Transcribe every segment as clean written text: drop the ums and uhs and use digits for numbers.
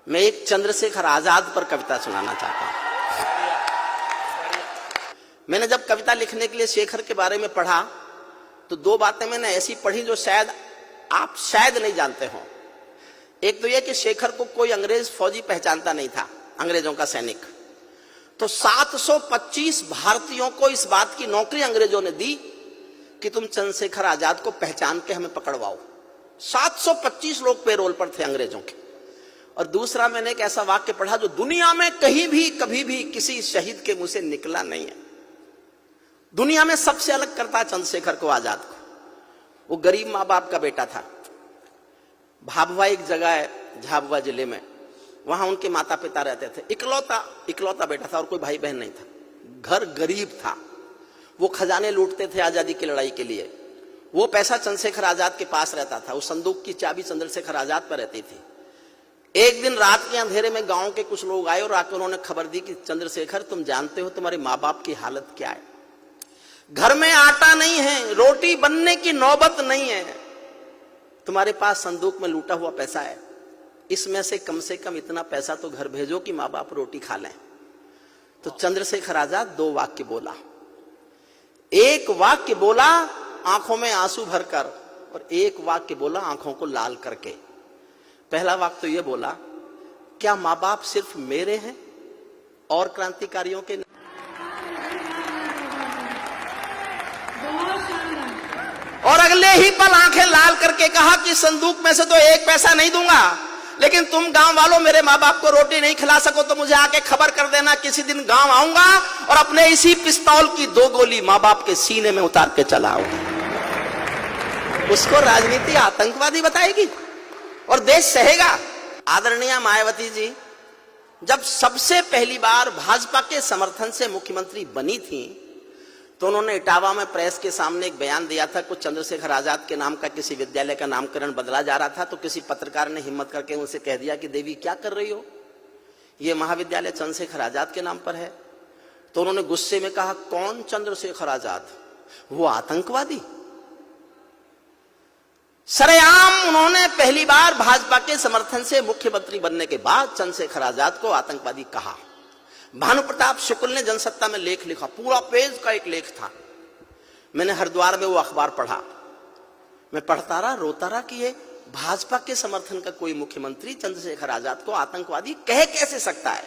मैं एक चंद्रशेखर आजाद पर कविता सुनाना चाहता हूं। मैंने जब कविता लिखने के लिए शेखर के बारे में पढ़ा तो दो बातें मैंने ऐसी पढ़ी जो शायद आप नहीं जानते हो। एक तो यह कि शेखर को कोई अंग्रेज फौजी पहचानता नहीं था, अंग्रेजों का सैनिक। तो 725 भारतीयों को इस बात की नौकरी अंग्रेजों ने दी कि तुम चंद्रशेखर आजाद को पहचान के हमें पकड़वाओ। 725 लोग पेरोल पर थे अंग्रेजों के। और दूसरा, मैंने एक ऐसा वाक्य पढ़ा जो दुनिया में कहीं भी कभी भी किसी शहीद के मुंह से निकला नहीं है। दुनिया में सबसे अलग करता चंद्रशेखर को, आजाद को। वो गरीब माँ बाप का बेटा था। भाभुआ एक जगह है झाबुआ जिले में, वहां उनके माता पिता रहते थे। इकलौता बेटा था और कोई भाई बहन नहीं था। घर गरीब था। वो खजाने लूटते थे आजादी की लड़ाई के लिए। वो पैसा चंद्रशेखर आजाद के पास रहता था। उस संदूक की चाबी चंद्रशेखर आजाद पर रहती थी। एक दिन रात के अंधेरे में गांव के कुछ लोग आए और आकर उन्होंने खबर दी कि चंद्रशेखर, तुम जानते हो तुम्हारे माँ बाप की हालत क्या है। घर में आटा नहीं है, रोटी बनने की नौबत नहीं है। तुम्हारे पास संदूक में लूटा हुआ पैसा है, इसमें से कम इतना पैसा तो घर भेजो कि माँ बाप रोटी खा लें। तो चंद्रशेखर आजाद दो वाक्य बोला। एक वाक्य बोला आंखों में आंसू भरकर, और एक वाक्य बोला आंखों को लाल करके। पहला वाक्य तो यह बोला, क्या माँ बाप सिर्फ मेरे हैं और क्रांतिकारियों के नहीं? और अगले ही पल आंखें लाल करके कहा कि संदूक में से तो एक पैसा नहीं दूंगा, लेकिन तुम गांव वालों मेरे माँ बाप को रोटी नहीं खिला सको तो मुझे आके खबर कर देना। किसी दिन गांव आऊंगा और अपने इसी पिस्तौल की 2 गोली माँ बाप के सीने में उतार के चला आऊंगा। उसको राजनीति आतंकवादी बताएगी और देश सहेगा। आदरणीय मायावती जी जब सबसे पहली बार भाजपा के समर्थन से मुख्यमंत्री बनी थी तो उन्होंने इटावा में प्रेस के सामने एक बयान दिया था। कुछ चंद्रशेखर आजाद के नाम का किसी विद्यालय का नामकरण बदला जा रहा था, तो किसी पत्रकार ने हिम्मत करके उनसे कह दिया कि देवी क्या कर रही हो, यह महाविद्यालय चंद्रशेखर आजाद के नाम पर है। तो उन्होंने गुस्से में कहा, कौन चंद्रशेखर आजाद, वो आतंकवादी। सरेआम उन्होंने पहली बार भाजपा के समर्थन से मुख्यमंत्री बनने के बाद चंद्रशेखर आजाद को आतंकवादी कहा। भानु प्रताप शुक्ल ने जनसत्ता में लेख लिखा, पूरा पेज का एक लेख था। मैंने हरिद्वार में वो अखबार पढ़ा। मैं पढ़ता रहा, रोता रहा कि ये भाजपा के समर्थन का कोई मुख्यमंत्री चंद्रशेखर आजाद को आतंकवादी कह कैसे सकता है।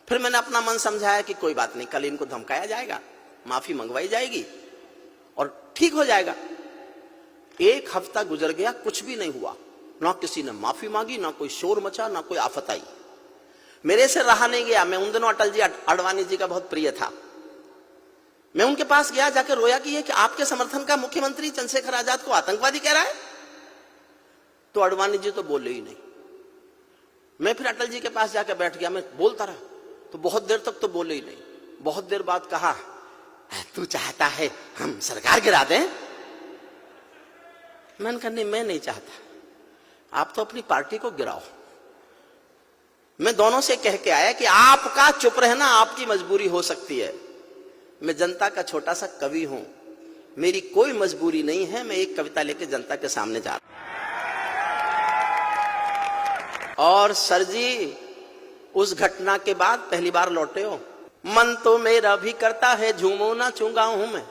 फिर मैंने अपना मन समझाया कि कोई बात नहीं, कल इनको धमकाया जाएगा, माफी मंगवाई जाएगी और ठीक हो जाएगा। एक हफ्ता गुजर गया, कुछ भी नहीं हुआ। ना किसी ने माफी मांगी, ना कोई शोर मचा, ना कोई आफत आई। मेरे से रहा नहीं गया। मैं उन दिनों अटल जी अडवाणी जी का बहुत प्रिय था। मैं उनके पास गया, जाकर रोया कि ये कि आपके समर्थन का मुख्यमंत्री चंद्रशेखर आजाद को आतंकवादी कह रहा है। तो अडवाणी जी तो बोले ही नहीं। मैं फिर अटल जी के पास जाकर बैठ गया। मैं बोलता रहा तो बहुत देर तक तो बोले ही नहीं। बहुत देर बाद कहा, तू चाहता है हम सरकार गिरा दें? मैंने कहा नहीं, मैं नहीं चाहता, आप तो अपनी पार्टी को गिराओ। मैं दोनों से कह के आया कि आपका चुप रहना आपकी मजबूरी हो सकती है। मैं जनता का छोटा सा कवि हूं, मेरी कोई मजबूरी नहीं है। मैं एक कविता लेके जनता के सामने जा रहा हूं। और सर जी उस घटना के बाद पहली बार लौटे हो। मन तो मेरा भी करता है झूमो नाचूंगा हूं मैं,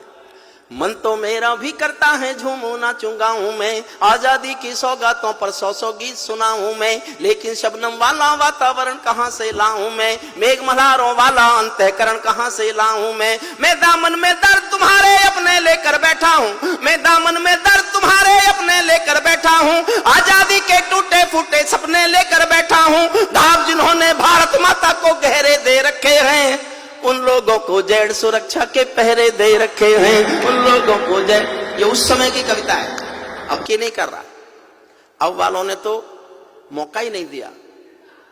मन तो मेरा भी करता है झूमो नाचूंगा हूं मैं। आजादी की सौगातों पर 100 गीत सुना हूं मैं, लेकिन शबनम वाला वातावरण कहां से लाऊं मैं, मेघ मल्हारों वाला अंतःकरण कहां से लाऊं मैं दामन में दर्द तुम्हारे अपने लेकर बैठा हूं, मैं दामन में दर्द तुम्हारे अपने लेकर बैठा हूं। आजादी के टूटे फूटे सपने लेकर बैठा हूं। घाव जिन्होंने भारत माता को गहरे दे रखे हैं, उन लोगों को जेड सुरक्षा के पहरे दे रखे हैं, उन लोगों को जेड। ये उस समय की कविता है, अब की नहीं कर रहा। अब वालों ने तो मौका ही नहीं दिया।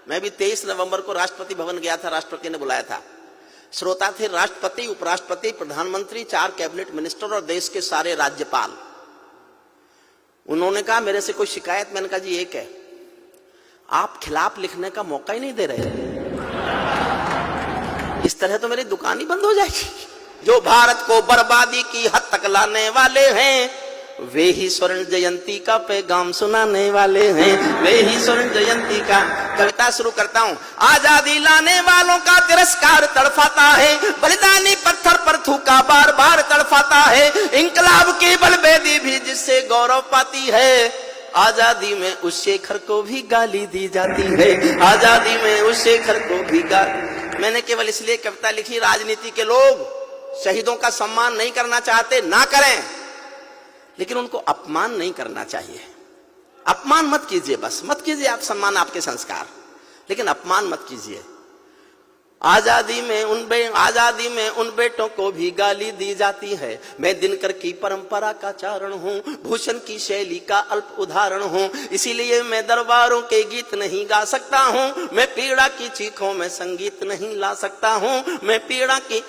मैं भी 23 नवंबर को राष्ट्रपति भवन गया था, राष्ट्रपति ने बुलाया था। श्रोता थे राष्ट्रपति, उपराष्ट्रपति, प्रधानमंत्री, 4 कैबिनेट मिनिस्टर और देश के सारे राज्यपाल। उन्होंने कहा मेरे से कोई शिकायत? मैंने कहा जी एक है, आप खिलाफ लिखने का मौका ही नहीं दे रहे। इस तरह तो मेरी दुकान ही बंद हो जाएगी। जो भारत को बर्बादी की हद तक लाने वाले हैं वे ही स्वर्ण जयंती का पैगाम सुनाने वाले हैं, वे ही स्वर्ण जयंती का। कविता शुरू करता हूं। आजादी लाने वालों का तिरस्कार तड़फाता है, बलिदानी पत्थर पर थूका बार बार तड़फाता है, इंकलाब की बलबेदी भी जिससे गौरव पाती है। आजादी में उस शेखर को भी गाली दी जाती है, आजादी में उस शेखर को भी गाली। मैंने केवल इसलिए कविता लिखी, राजनीति के लोग शहीदों का सम्मान नहीं करना चाहते, ना करें, लेकिन उनको अपमान नहीं करना चाहिए। अपमान मत कीजिए, बस मत कीजिए, आप सम्मान आपके संस्कार, लेकिन अपमान मत कीजिए। आजादी में उन बेटों को भी गाली दी जाती है। मैं दिनकर की परंपरा का चारण हूँ, भूषण की शैली का अल्प उदाहरण हूँ, इसीलिए मैं दरबारों के गीत नहीं गा सकता हूँ। मैं पीड़ा की चीखों में संगीत नहीं ला सकता हूँ। मैं पीड़ा की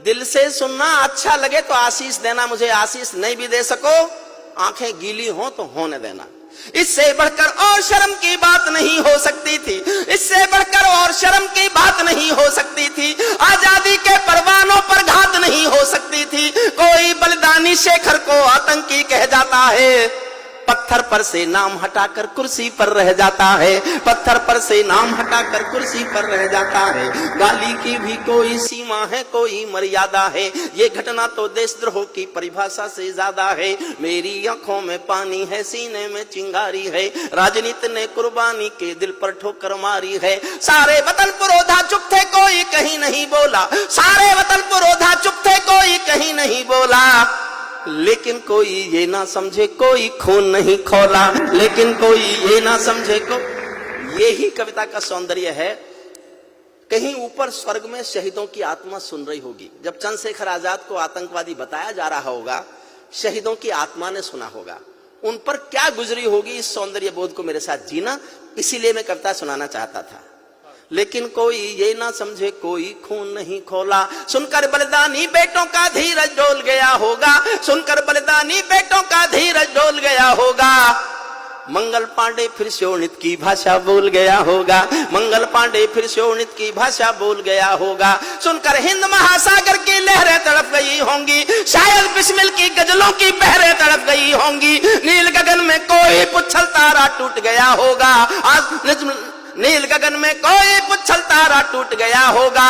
दिल से सुनना, अच्छा लगे तो आशीष देना, मुझे आशीष नहीं भी दे सको, आंखें गीली हो तो होने देना। इससे बढ़कर और शर्म की बात नहीं हो सकती थी, इससे बढ़कर और शर्म की बात नहीं हो सकती थी। आजादी के परवानों पर घात नहीं हो सकती थी। कोई बलिदानी शेखर को आतंकी कह जाता है, पत्थर पर से नाम हटाकर कुर्सी पर रह जाता है, पत्थर पर से नाम हटाकर कुर्सी पर रह जाता है। गाली की भी कोई सीमा है, कोई मर्यादा है, ये घटना तो देशद्रोह की परिभाषा से ज्यादा है। मेरी आंखों में पानी है, सीने में चिंगारी है, राजनीति ने कुर्बानी के दिल पर ठोकर मारी है। सारे वतन पुरोधा चुप थे, कोई कहीं नहीं बोला, सारे वतन पुरोधा चुप थे, कोई कहीं नहीं बोला, लेकिन कोई ये ना समझे कोई खून नहीं खौला, लेकिन कोई ये ना समझे को। यही कविता का सौंदर्य है। कहीं ऊपर स्वर्ग में शहीदों की आत्मा सुन रही होगी। जब चंद्रशेखर आजाद को आतंकवादी बताया जा रहा होगा, शहीदों की आत्मा ने सुना होगा, उन पर क्या गुजरी होगी, इस सौंदर्य बोध को मेरे साथ जीना, इसीलिए मैं कविता सुनाना चाहता था। लेकिन कोई ये ना समझे कोई खून नहीं खोला, सुनकर बलिदानी बेटों का धीरज डोल गया होगा, सुनकर बलिदानी बेटों का धीरज डोल गया होगा। मंगल पांडे फिर शोणित की भाषा बोल गया होगा, मंगल पांडे फिर शोणित की भाषा बोल गया होगा। सुनकर हिंद महासागर की लहरें तड़प गई होंगी, शायद बिस्मिल की गजलों की बहरें तड़प गई होंगी। नील गगन में कोई पुच्छल तारा टूट गया होगा, आज नील गगन में कोई पुच्छल तारा टूट गया होगा।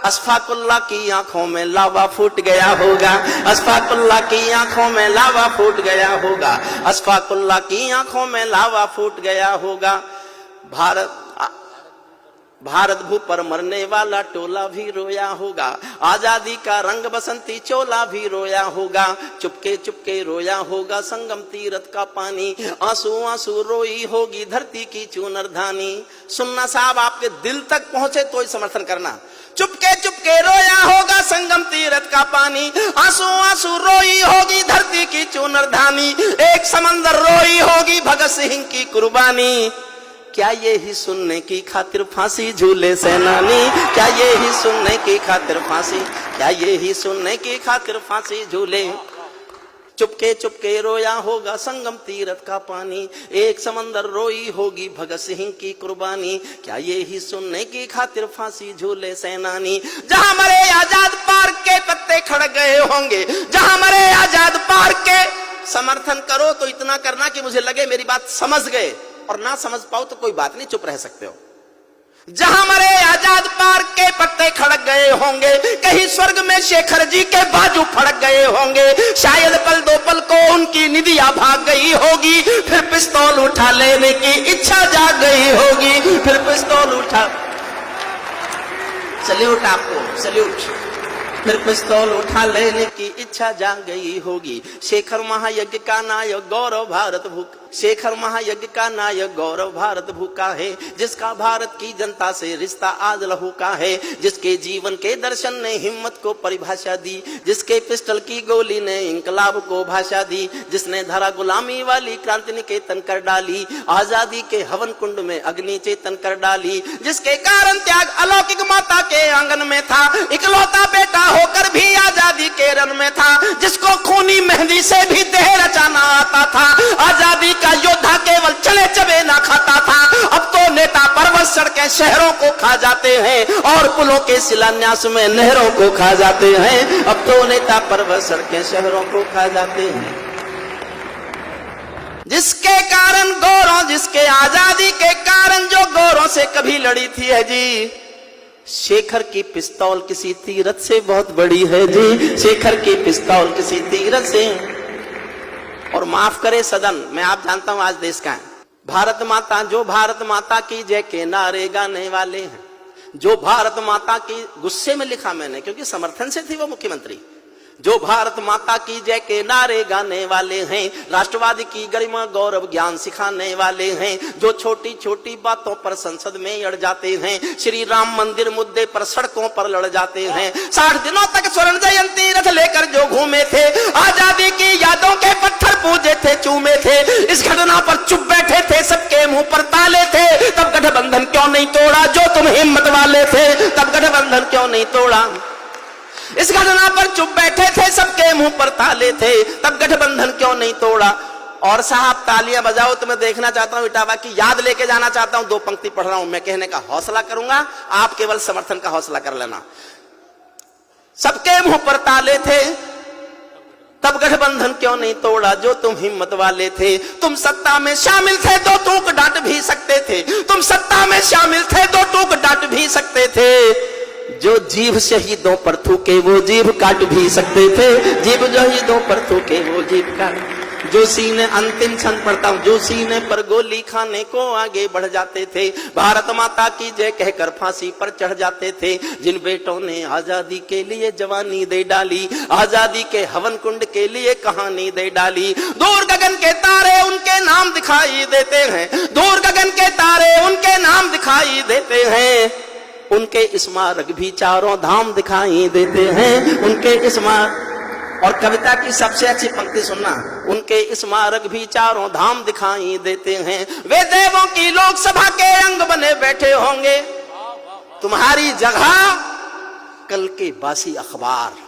अशफाकुल्लाह की आंखों में लावा फूट गया होगा, अशफाकुल्लाह की आंखों में लावा फूट गया होगा, अशफाकुल्लाह की आंखों में लावा फूट गया होगा। भारत भू पर मरने वाला टोला भी रोया होगा, आजादी का रंग बसंती चोला भी रोया होगा। चुपके चुपके रोया होगा संगम तीरथ का पानी, आंसू आंसू रोई होगी धरती की चूनर धानी। सुनना साहब, आपके दिल तक पहुंचे तो ही समर्थन करना। चुपके चुपके रोया होगा संगम तीरथ का पानी, आंसू आंसू रोई होगी धरती की चूनर धानी। एक समंदर रोई होगी भगत सिंह की कुर्बानी। क्या ये ही सुनने की खातिर फांसी झूले सेनानी, क्या ये ही सुनने की खातिर फांसी, क्या ये ही सुनने की खातिर फांसी झूले। चुपके चुपके रोया होगा संगम तीरथ का पानी, एक समंदर रोई होगी भगत सिंह की कुर्बानी। क्या ये ही सुनने की खातिर फांसी झूले सेनानी। जहां मरे आजाद पार्क के पत्ते खड़क गए होंगे, जहां मरे आजाद पार्क के। समर्थन करो तो इतना करना कि मुझे लगे मेरी बात समझ गए, और ना समझ पाओ तो कोई बात नहीं, चुप रह सकते हो। जहां मरे आजाद पार्क के पत्ते खड़क गए होंगे, कहीं स्वर्ग में शेखर जी के बाजू फड़क गए होंगे। शायद पल दो पल को उनकी निदिया भाग गई होगी, फिर पिस्तौल उठा लेने की इच्छा जाग गई होगी, फिर पिस्तौल उठा। सल्यूट आपको, सल्यूट। फिर पिस्तौल उठा लेने की इच्छा जाग गई होगी। शेखर महायज्ञ का नायक गौरव भारत भूखा, शेखर महायज्ञ का नायक गौरव भारत भूखा है, जिसका भारत की जनता से रिश्ता आज लहू का है। जिसके जीवन के दर्शन ने हिम्मत को परिभाषा दी, जिसके पिस्टल की गोली ने इंकलाब को भाषा दी, जिसने धरा गुलामी वाली क्रांति निकेतन कर डाली, आजादी के हवन कुंड में अग्नि चेतन कर डाली। जिसके कारण त्याग अलौकिक माता के आंगन में था, इकलौता बेटा होकर भी आजादी के रन में था। जिसको खूनी मेहंदी से भी देह रचाना आता था, आजादी का योद्धा केवल चले चबे ना खाता था। अब तो नेता पर्वत सड़कें शहरों को खा जाते हैं, और पुलों के शिलान्यास में नहरों को खा जाते हैं। अब तो नेता पर्वत सड़कें शहरों को खा जाते हैं। जिसके कारण गोरों, जिसके आजादी के कारण जो गोरों से कभी लड़ी थी है जी, शेखर की पिस्तौल किसी तीरथ से बहुत बड़ी है जी, शेखर की पिस्तौल किसी तीरथ से। और माफ करे सदन, मैं आप जानता हूं आज देश का है, भारत माता, जो भारत माता की जय के नारे गाने वाले हैं, जो भारत माता की, गुस्से में लिखा मैंने क्योंकि समर्थन से थी वो मुख्यमंत्री, जो भारत माता की जय के नारे गाने वाले हैं, राष्ट्रवादी की गरिमा गौरव ज्ञान सिखाने वाले हैं, जो छोटी छोटी बातों पर संसद में अड़ जाते हैं, श्री राम मंदिर मुद्दे पर सड़कों पर लड़ जाते हैं, 60 दिनों तक स्वर्ण जयंती रथ लेकर जो घूमे थे, आजादी की यादों के पत्थर पूजे थे, चूमे थे, इस घटना पर चुप बैठे थे, सबके मुंह पर ताले थे, तब गठबंधन क्यों नहीं तोड़ा, जो तुम हिम्मत वाले थे, तब गठबंधन क्यों नहीं तोड़ा। इस घटना पर चुप बैठे थे, सबके मुंह पर ताले थे, तब गठबंधन क्यों नहीं तोड़ा। और साहब तालियां बजाओ तो मैं देखना चाहता हूं, इटावा की याद लेके जाना चाहता हूं, 2 पंक्ति पढ़ रहा हूं, मैं कहने का हौसला करूंगा, आप केवल समर्थन का हौसला कर लेना। सबके मुंह पर ताले थे, तब गठबंधन क्यों नहीं तोड़ा, जो तुम हिम्मत वाले थे, तुम सत्ता में शामिल थे तो टूक डांट भी सकते थे, तुम सत्ता में शामिल थे तो टूक डांट भी सकते थे, जो जीभ शहीदों पर थूके वो जीभ काट भी सकते थे, जीभ शहीदों पर थूके वो जीभ काट, जो सीने, अंतिम क्षण पढ़ता हूं, जो सीने पर गोली खाने को आगे बढ़ जाते थे, भारत माता की जय कहकर फांसी पर चढ़ जाते थे, जिन बेटों ने आजादी के लिए जवानी दे डाली, आजादी के हवन कुंड के लिए कहानी दे डाली, दूर गगन के तारे उनके नाम दिखाई देते हैं, दूर गगन के तारे उनके नाम दिखाई देते हैं, उनके स्मारक भी चारों धाम दिखाई देते हैं, उनके स्मारक। और कविता की सबसे अच्छी पंक्ति सुनना, उनके स्मारक भी चारों धाम दिखाई देते हैं, वे देवों की लोकसभा के अंग बने बैठे होंगे, तुम्हारी जगह कल के बासी अखबार।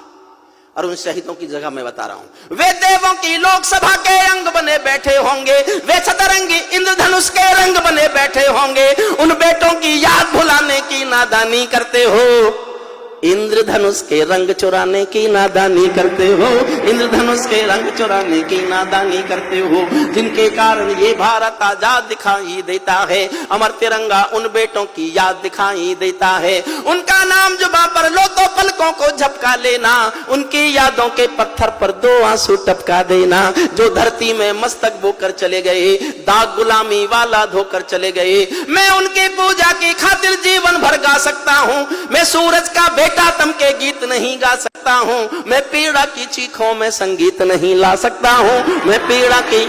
और उन शहीदों की जगह मैं बता रहा हूं, वे देवों की लोकसभा के अंग बने बैठे होंगे, वे सतरंगी इंद्रधनुष के रंग बने बैठे होंगे, उन बेटों की याद भुलाने की नादानी करते हो, इंद्रधनुष के रंग चुराने की नादानी करते हो, इंद्रधनुष के रंग चुराने की नादानी करते हो, जिनके कारण ये भारत आजाद दिखाई देता है, अमर तिरंगा उन बेटों की याद दिखाई देता है, उनका नाम जुबां पर लो तो पलकों को झपका लेना, उनकी यादों के पत्थर पर 2 आंसू टपका देना, जो धरती में मस्तक बोकर चले गए, दाग गुलामी वाला धोकर चले गए, मैं उनकी पूजा की खातिर जीवन भर गा सकता हूं, मैं सूरज का तम के गीत नहीं गा सकता हूं, मैं पीड़ा की चीखों में संगीत नहीं ला सकता हूं, मैं पीड़ा की